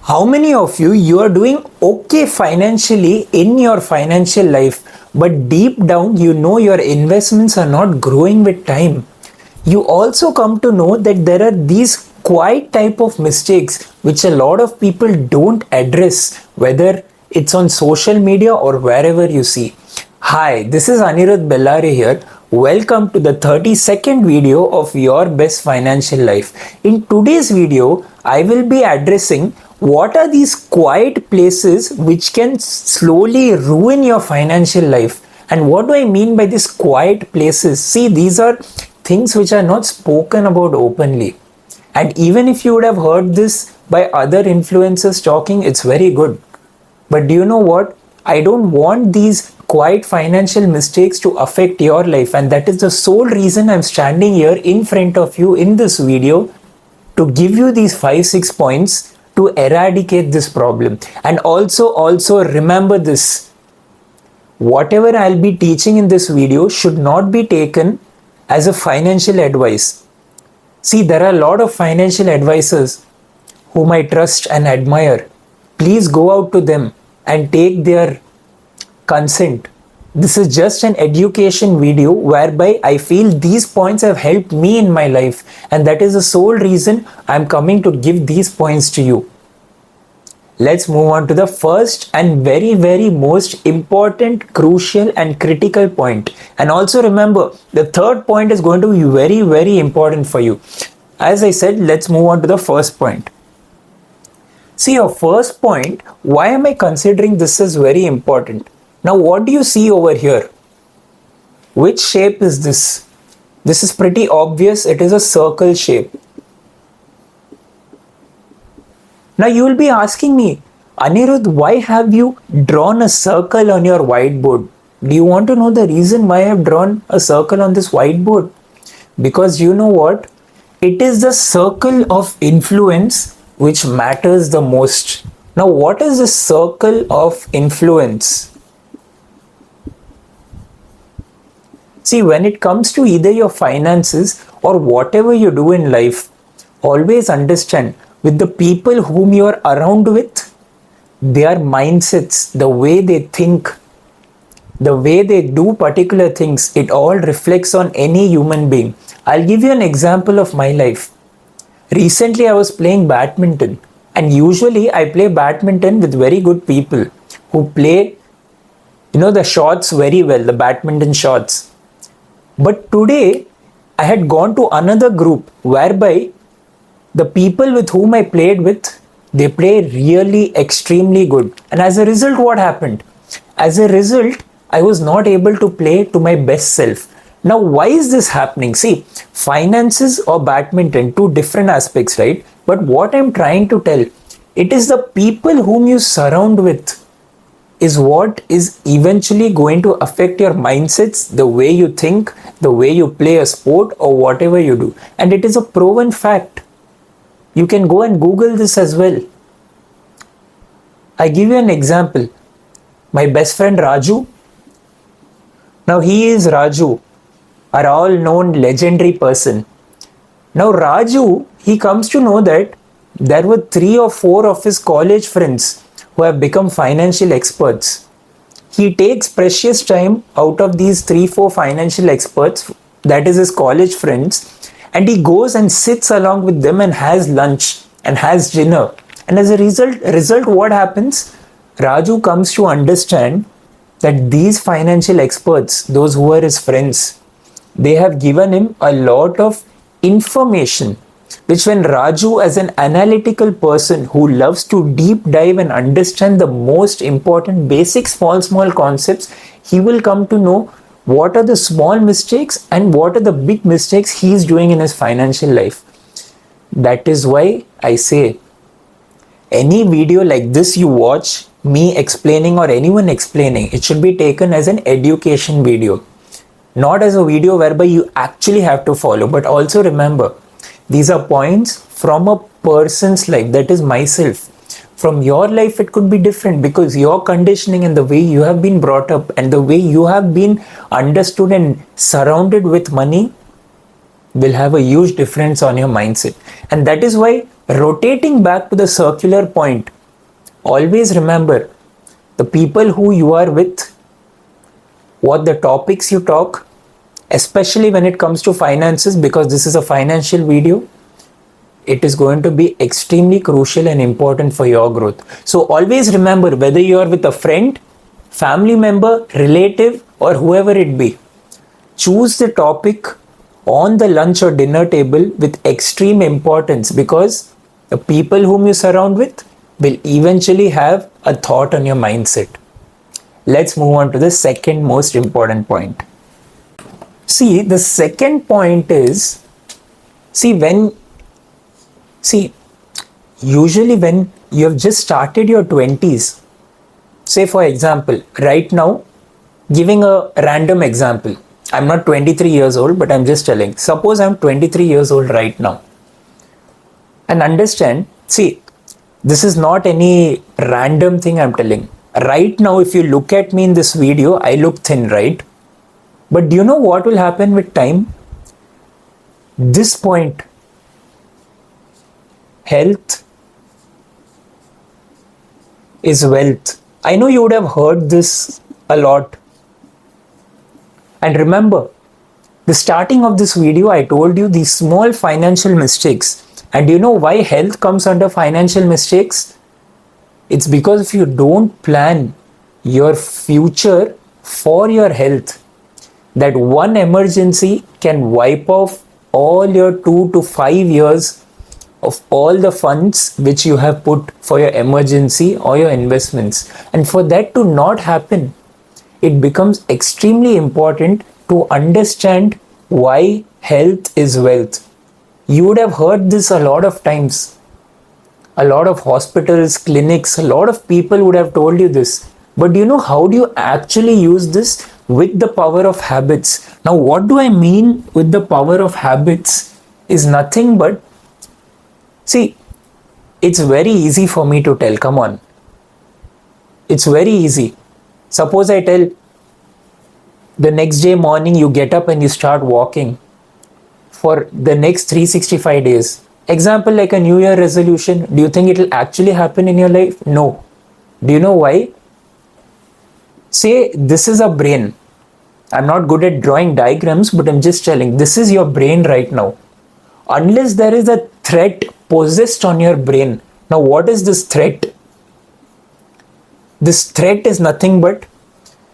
How many of you are doing okay financially in your financial life, but deep down you know your investments are not growing with time? You also come to know that there are these quiet type of mistakes which a lot of people don't address, whether it's on social media or wherever you see. Hi, this is Anirudh Bellare here. Welcome to the 32nd video of Your Best Financial Life. In today's video, I will be addressing what are these quiet places which can slowly ruin your financial life. And what do I mean by these quiet places? See, these are things which are not spoken about openly. And even if you would have heard this by other influencers talking, it's very good. But do you know what? I don't want these quiet financial mistakes to affect your life, and that is the sole reason I'm standing here in front of you in this video to give you these 5-6 points to eradicate this problem. And also remember this: whatever I'll be teaching in this video should not be taken as a financial advice. See, there are a lot of financial advisors whom I trust and admire. Please go out to them and take their consent. This is just an education video whereby I feel these points have helped me in my life, and that is the sole reason I'm coming to give these points to you. Let's move on to the first and very most important, crucial and critical point. And also remember, the third point is going to be very important for you. As I said, let's move on to the first point. See, your first point, why am I considering this as very important? Now, what do you see over here? Which shape is this? This is pretty obvious. It is a circle shape. Now, you will be asking me, Anirudh, why have you drawn a circle on your whiteboard? Do you want to know the reason why I have drawn a circle on this whiteboard? Because you know what? It is the circle of influence which matters the most. Now, what is the circle of influence? See, when it comes to either your finances or whatever you do in life, always understand with the people whom you are around with, their mindsets, the way they think, the way they do particular things, it all reflects on any human being. I'll give you an example of my life. Recently, I was playing badminton, and usually I play badminton with very good people who play, the shots very well, the badminton shots. But today, I had gone to another group whereby the people with whom I played with, they play really extremely good. And as a result, what happened? As a result, I was not able to play to my best self. Now, why is this happening? See, finances or badminton, two different aspects, right? But what I'm trying to tell, it is the people whom you surround with is what is eventually going to affect your mindsets, the way you think, the way you play a sport or whatever you do. And it is a proven fact. You can go and Google this as well. I give you an example. My best friend Raju. Now he is Raju, our all known legendary person. Now Raju, he comes to know that there were 3 or 4 of his college friends who have become financial experts. He takes precious time out of these 3-4 financial experts, that is his college friends, and he goes and sits along with them and has lunch and has dinner. And as a result, what happens? Raju comes to understand that these financial experts, those who are his friends, they have given him a lot of information, which when Raju, as an analytical person who loves to deep dive and understand the most important basic small concepts, he will come to know what are the small mistakes and what are the big mistakes he is doing in his financial life. That is why I say, any video like this you watch, me explaining or anyone explaining, it should be taken as an education video, not as a video whereby you actually have to follow. But also remember, these are points from a person's life, that is myself. From your life, it could be different because your conditioning and the way you have been brought up and the way you have been understood and surrounded with money will have a huge difference on your mindset. And that is why Rotating back to the circular point, always remember the people who you are with, what the topics you talk, especially when it comes to finances, because this is a financial video, it is going to be extremely crucial and important for your growth. So always remember, whether you are with a friend, family member, relative, or whoever it be, choose the topic on the lunch or dinner table with extreme importance, because the people whom you surround with will eventually have a thought on your mindset. Let's move on to the second most important point. See, the second point is, usually when you have just started your 20s, say for example, right now, giving a random example, I'm not 23 years old, but I'm just telling, suppose I'm 23 years old right now. And understand, see, this is not any random thing I'm telling. Right now, if you look at me in this video, I look thin, right? But do you know what will happen with time? This point, health is wealth. I know you would have heard this a lot. And remember, the starting of this video, I told you these small financial mistakes. And do you know why health comes under financial mistakes? It's because if you don't plan your future for your health, that one emergency can wipe off all your 2 to 5 years of all the funds which you have put for your emergency or your investments. And for that to not happen, it becomes extremely important to understand why health is wealth. You would have heard this a lot of times. A lot of hospitals, clinics, a lot of people would have told you this. But do you know how do you actually use this? With the power of habits. Now, what do I mean with the power of habits? Is nothing but, see, it's very easy for me to tell. Come on. It's very easy. Suppose I tell, the next day morning you get up and you start walking for the next 365 days. Example like a New Year resolution. Do you think it will actually happen in your life? No. Do you know why? Say this is a brain. I'm not good at drawing diagrams, but I'm just telling, this is your brain right now. Unless there is a threat possessed on your brain. Now what is this threat? This threat is nothing but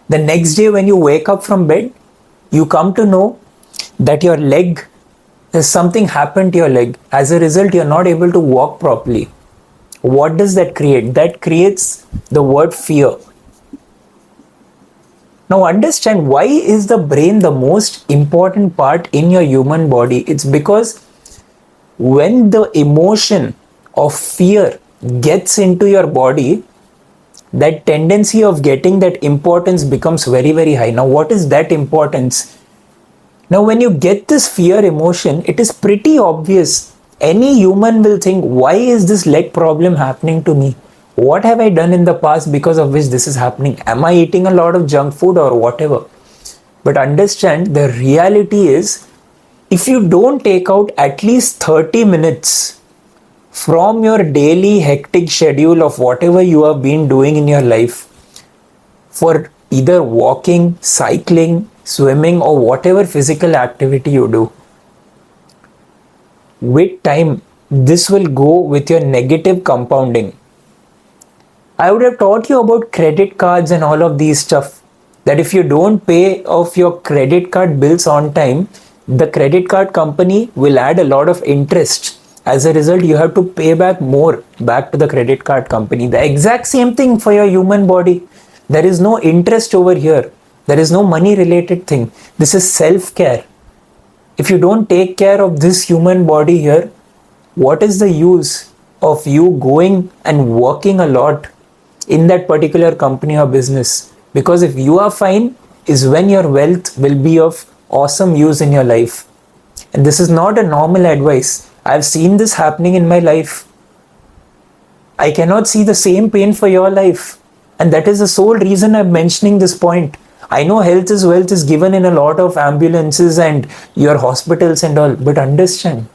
the next day when you wake up from bed, you come to know that your leg, there's something happened to your leg. As a result, you're not able to walk properly. What does that create? That creates the word fear. Now understand, why is the brain the most important part in your human body? It's because when the emotion of fear gets into your body, that tendency of getting that importance becomes very, very high. Now what is that importance? Now when you get this fear emotion, it is pretty obvious. Any human will think, why is this leg problem happening to me? What have I done in the past because of which this is happening? Am I eating a lot of junk food or whatever? But understand, the reality is, if you don't take out at least 30 minutes from your daily hectic schedule of whatever you have been doing in your life for either walking, cycling, swimming, or whatever physical activity you do, with time, this will go with your negative compounding. I would have taught you about credit cards and all of these stuff, that if you don't pay off your credit card bills on time, the credit card company will add a lot of interest. As a result, you have to pay back more back to the credit card company. The exact same thing for your human body. There is no interest over here. There is no money related thing. This is self-care. If you don't take care of this human body here, what is the use of you going and working a lot in that particular company or business? Because if you are fine, is when your wealth will be of awesome use in your life. And this is not a normal advice. I've seen this happening in my life. I cannot see the same pain for your life. And that is the sole reason I'm mentioning this point. I know health is wealth is given in a lot of ambulances and your hospitals and all, but understand,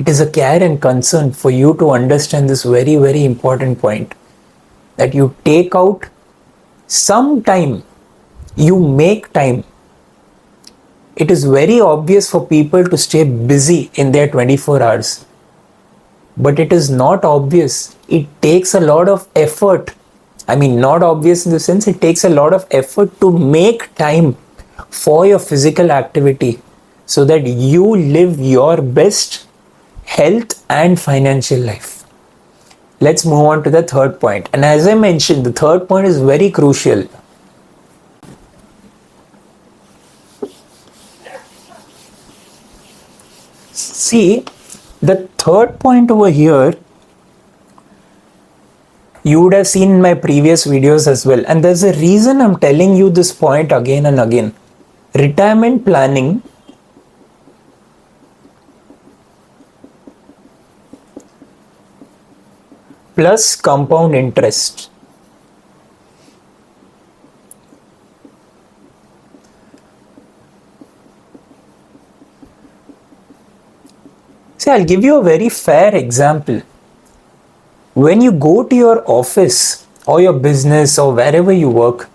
It is a care and concern for you to understand this very, very important point, that you take out some time, you make time. It is very obvious for people to stay busy in their 24 hours, but it is not obvious. It takes a lot of effort. I mean, not obvious in the sense, it takes a lot of effort to make time for your physical activity so that you live your best health and financial life. Let's move on to the third point. And as I mentioned, the third point is very crucial. See, the third point over here, you would have seen in my previous videos as well. And there's a reason I'm telling you this point again and again. Retirement planning plus compound interest. See, I'll give you a very fair example. When you go to your office or your business or wherever you work,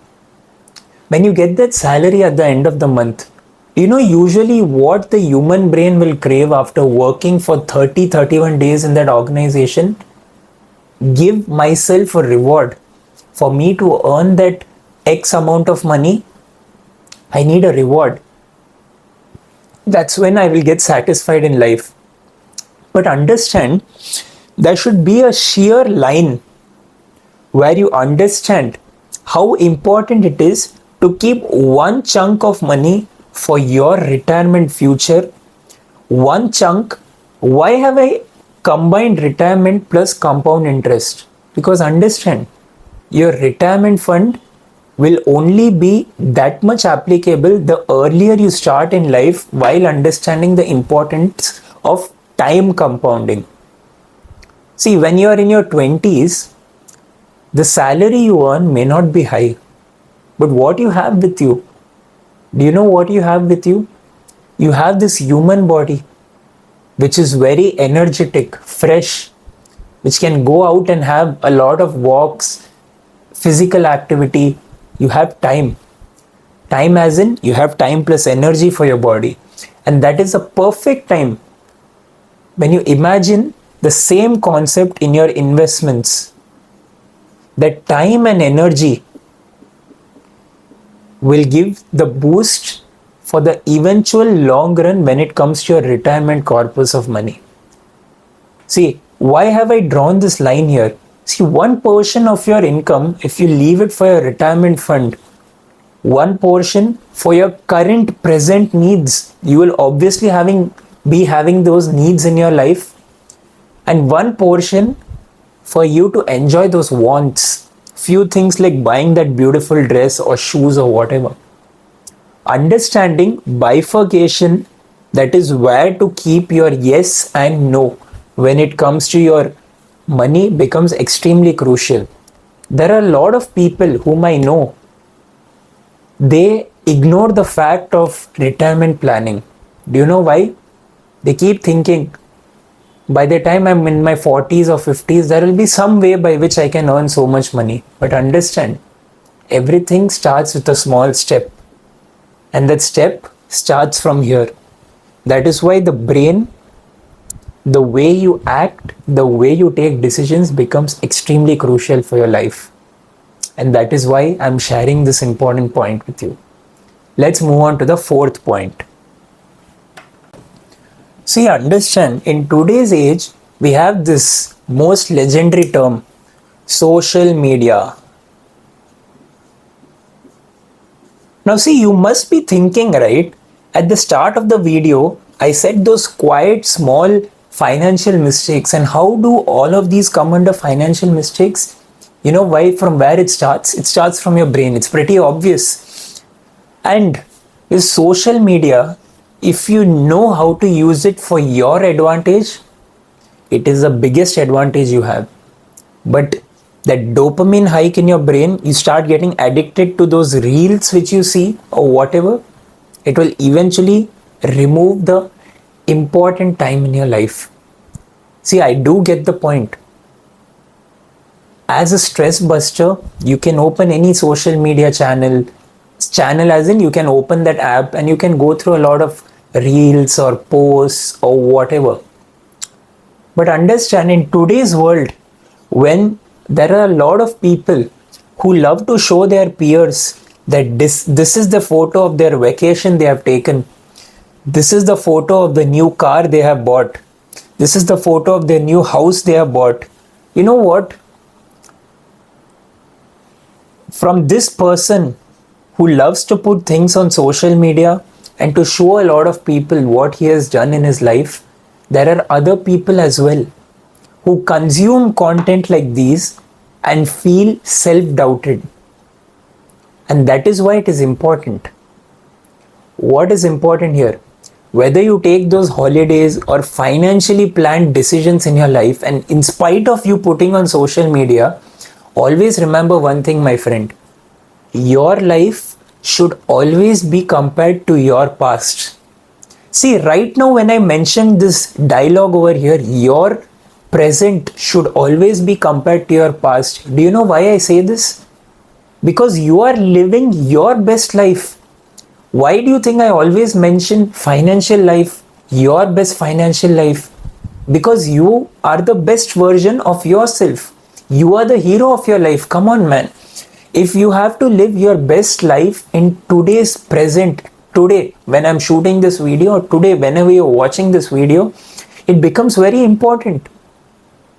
when you get that salary at the end of the month, usually what the human brain will crave after working for 31 days in that organization? Give myself a reward. For me to earn that X amount of money, I need a reward. That's when I will get satisfied in life. But understand, there should be a sheer line where you understand how important it is to keep one chunk of money for your retirement future. One chunk. Why have I combined retirement plus compound interest? Because understand, your retirement fund will only be that much applicable the earlier you start in life, while understanding the importance of time compounding. See, when you are in your 20s, the salary you earn may not be high, but what you have with you, do you know what you have with you? You have this human body, which is very energetic, fresh, which can go out and have a lot of walks, physical activity. You have time. Time as in, you have time plus energy for your body. And that is a perfect time. When you imagine the same concept in your investments, that time and energy will give the boost for the eventual long run when it comes to your retirement corpus of money. See, why have I drawn this line here? See, one portion of your income, if you leave it for your retirement fund, one portion for your current present needs, you will obviously be having those needs in your life, and one portion for you to enjoy those wants, few things like buying that beautiful dress or shoes or whatever. Understanding bifurcation, that is where to keep your yes and no when it comes to your money, becomes extremely crucial. There are a lot of people whom I know, they ignore the fact of retirement planning. Do you know why? They keep thinking, by the time I'm in my 40s or 50s, there will be some way by which I can earn so much money. But understand, everything starts with a small step. And that step starts from here. That is why the brain, the way you act, the way you take decisions becomes extremely crucial for your life. And that is why I'm sharing this important point with you. Let's move on to the fourth point. See, understand, in today's age, we have this most legendary term, social media. Now see, you must be thinking, right? At the start of the video, I said those quiet, small financial mistakes, and how do all of these come under financial mistakes? You know why? From where it starts? It starts from your brain. It's pretty obvious. And with social media, if you know how to use it for your advantage, it is the biggest advantage you have. But that dopamine hike in your brain, you start getting addicted to those reels which you see or whatever, it will eventually remove the important time in your life. See, I do get the point. As a stress buster, you can open any social media channel as in you can open that app and you can go through a lot of reels or posts or whatever. But understand, in today's world, when there are a lot of people who love to show their peers that this is the photo of their vacation they have taken, this is the photo of the new car they have bought, this is the photo of their new house they have bought. You know what? From this person who loves to put things on social media and to show a lot of people what he has done in his life, there are other people as well who consume content like these and feel self-doubted. And that is why it is important. What is important here? Whether you take those holidays or financially planned decisions in your life, and in spite of you putting on social media, always remember one thing, my friend. Your life should always be compared to your past. See, right now when I mentioned this dialogue over here, your present should always be compared to your past. Do you know why I say this? Because you are living your best life. Why do you think I always mention financial life, your best financial life? Because you are the best version of yourself. You are the hero of your life. Come on, man. If you have to live your best life in today's present, today, when I'm shooting this video, or today, whenever you're watching this video, it becomes very important.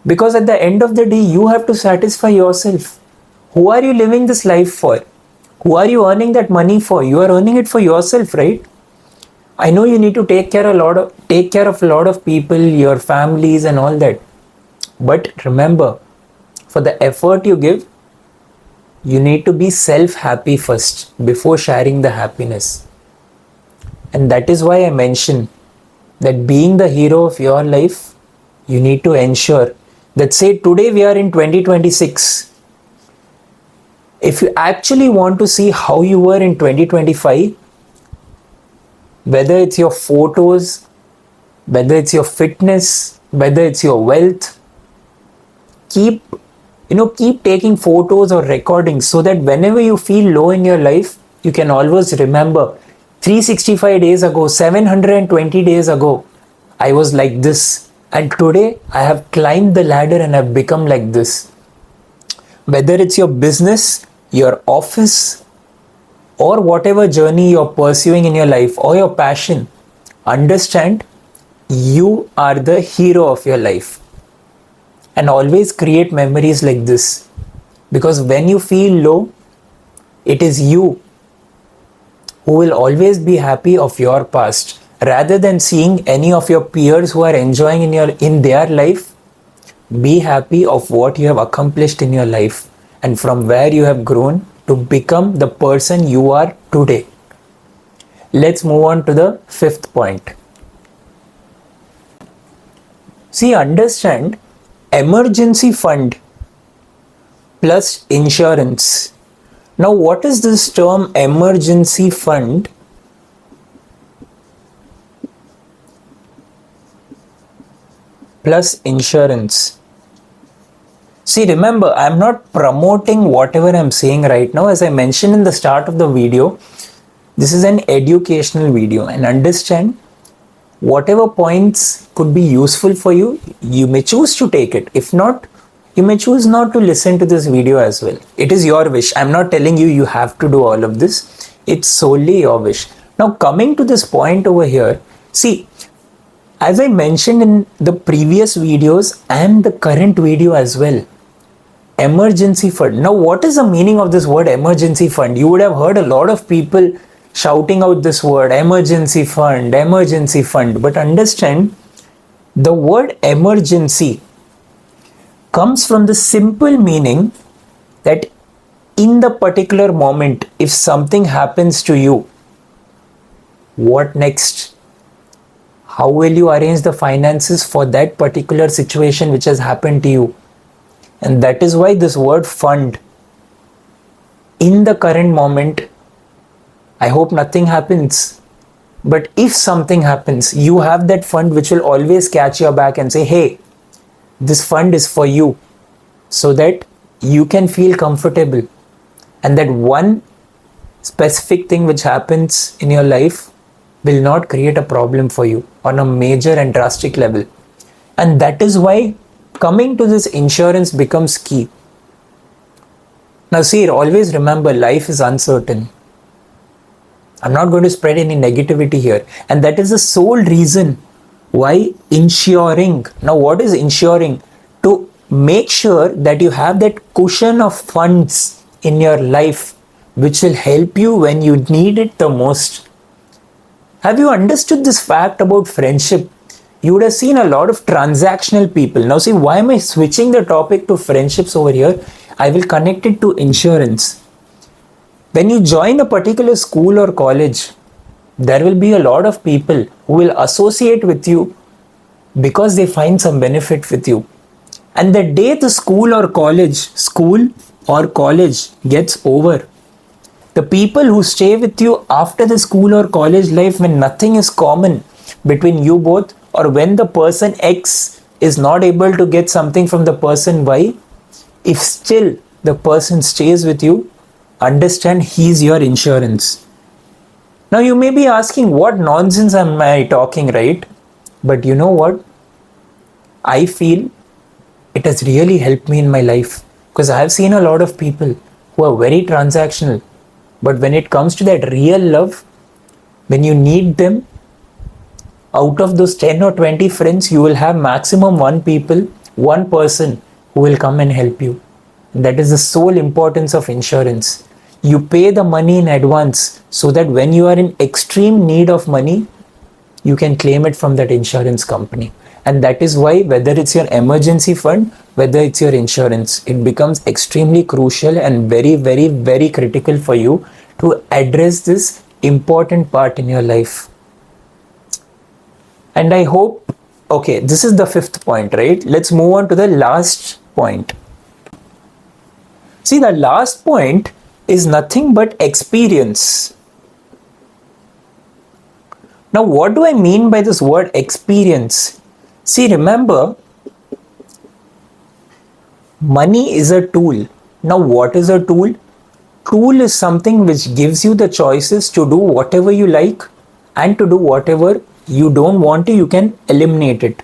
Because at the end of the day, you have to satisfy yourself. Who are you living this life for? Who are you earning that money for? You are earning it for yourself, right? I know you need to take care of a lot of people, your families and all that. But remember, for the effort you give, you need to be self-happy first before sharing the happiness. And that is why I mention that being the hero of your life, you need to ensure that, say today we are in 2026. If you actually want to see how you were in 2025, whether it's your photos, whether it's your fitness, whether it's your wealth, keep taking photos or recordings so that whenever you feel low in your life, you can always remember 365 days ago, 720 days ago, I was like this. And today I have climbed the ladder and I've become like this. Whether it's your business, your office, or whatever journey you're pursuing in your life or your passion, understand you are the hero of your life. And always create memories like this. Because when you feel low, it is you who will always be happy of your past. Rather than seeing any of your peers who are enjoying in their life, be happy of what you have accomplished in your life and from where you have grown to become the person you are today. Let's move on to the fifth point. See, understand, emergency fund plus insurance. Now, what is this term emergency fund plus insurance? See, remember, I'm not promoting whatever I'm saying right now. As I mentioned in the start of the video, this is an educational video, and understand, whatever points could be useful for you, you may choose to take it. If not, you may choose not to listen to this video as well. It is your wish. I'm not telling you you have to do all of this. It's solely your wish. Now, coming to this point over here, see, as I mentioned in the previous videos and the current video as well, emergency fund. Now, what is the meaning of this word emergency fund? You would have heard a lot of people shouting out this word emergency fund, emergency fund. But understand, the word emergency comes from the simple meaning that in the particular moment, if something happens to you, what next? How will you arrange the finances for that particular situation which has happened to you? And that is why this word fund, in the current moment, I hope nothing happens. But if something happens, you have that fund which will always catch your back and say, hey, This fund is for you so that you can feel comfortable, and that one specific thing which happens in your life will not create a problem for you on a major and drastic level. And that is why coming to this insurance becomes key. Now, see, always remember, life is uncertain. I'm not going to spread any negativity here. And that is the sole reason why insuring. Now, what is insuring? To make sure that you have that cushion of funds in your life which will help you when you need it the most. Have you understood this fact about friendship? You would have seen a lot of transactional people. Now, see, why am I switching the topic to friendships over here? I will connect it to insurance. When you join a particular school or college, there will be a lot of people who will associate with you because they find some benefit with you. And the day the school or college gets over, the people who stay with you after the school or college life, when nothing is common between you both, or when the person X is not able to get something from the person Y, if still the person stays with you, understand he's your insurance. Now you may be asking, what nonsense am I talking, right? But you know what? I feel it has really helped me in my life, because I have seen a lot of people who are very transactional. But when it comes to that real love, when you need them, out of those 10 or 20 friends, you will have maximum one person who will come and help you. And that is the sole importance of insurance. You pay the money in advance so that when you are in extreme need of money, you can claim it from that insurance company. And that is why, whether it's your emergency fund, whether it's your insurance, it becomes extremely crucial and very, very, very critical for you to address this important part in your life. And I hope, okay, this is the 5th point, right? Let's move on to the last point. See, the last point is nothing but experience. Now, what do I mean by this word experience? See, remember, money is a tool. Now, what is a tool? Tool is something which gives you the choices to do whatever you like, and to do whatever you don't want to, you can eliminate it.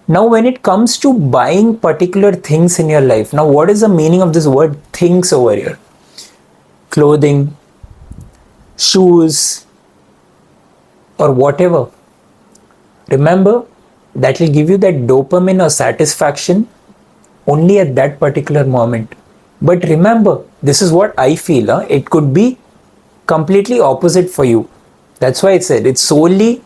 Now, when it comes to buying particular things in your life, now what is the meaning of this word things over here? Clothing, shoes, or whatever. Remember, that will give you that dopamine or satisfaction only at that particular moment. But remember, this is what I feel. It could be completely opposite for you. That's why I said it solely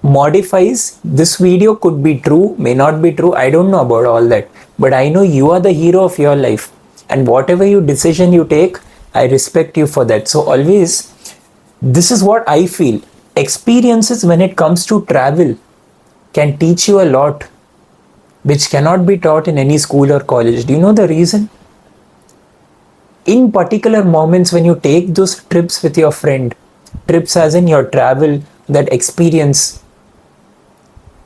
modifies. This video could be true, may not be true. I don't know about all that. But I know you are the hero of your life. And whatever decision you take, I respect you for that. So always, this is what I feel. Experiences when it comes to travel can teach you a lot, which cannot be taught in any school or college. Do you know the reason? In particular moments when you take those trips with your friend, trips as in your travel, that experience,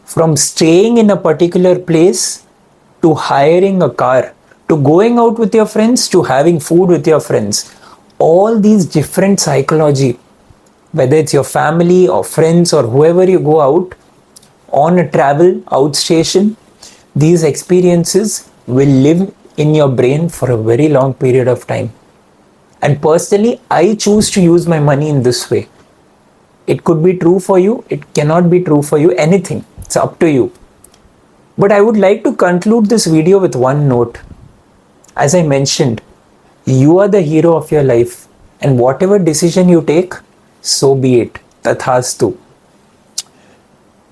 from staying in a particular place to hiring a car, to going out with your friends, to having food with your friends, all these different psychology, whether it's your family or friends or whoever you go out on a travel outstation, these experiences will live in your brain for a very long period of time. And personally, I choose to use my money in this way. It could be true for you, it cannot be true for you, anything. It's up to you. But I would like to conclude this video with one note. As I mentioned, you are the hero of your life, and whatever decision you take, so be it. Tathastu.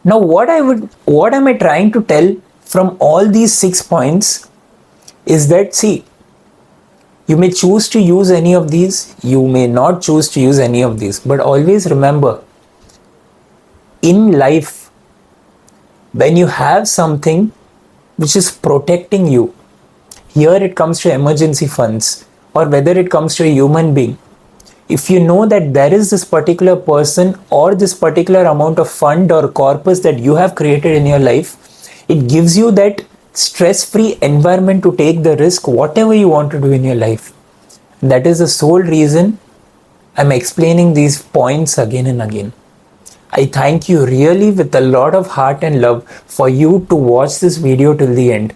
Now, what am I trying to tell from all these 6 points is that, see, you may choose to use any of these, you may not choose to use any of these, but always remember, in life, when you have something which is protecting you, here it comes to emergency funds, or whether it comes to a human being, if you know that there is this particular person or this particular amount of fund or corpus that you have created in your life, It gives you that stress-free environment to take the risk, whatever you want to do in your life. That is the sole reason I'm explaining these points again and again. I thank you really with a lot of heart and love for you to watch this video till the end.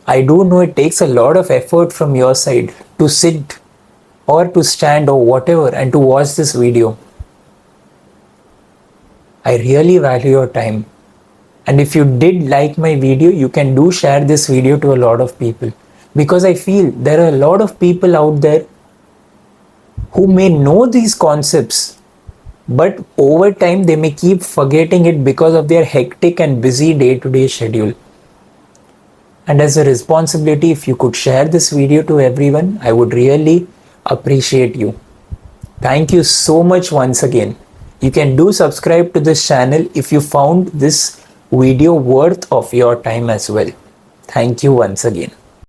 I do know it takes a lot of effort from your side to sit or to stand or whatever and to watch this video. I really value your time. And if you did like my video, you can do share this video to a lot of people, because I feel there are a lot of people out there who may know these concepts, but over time they may keep forgetting it because of their hectic and busy day-to-day schedule. And as a responsibility, if you could share this video to everyone, I would really appreciate you. Thank you so much once again. You can do subscribe to this channel if you found this video worth of your time as well. Thank you once again.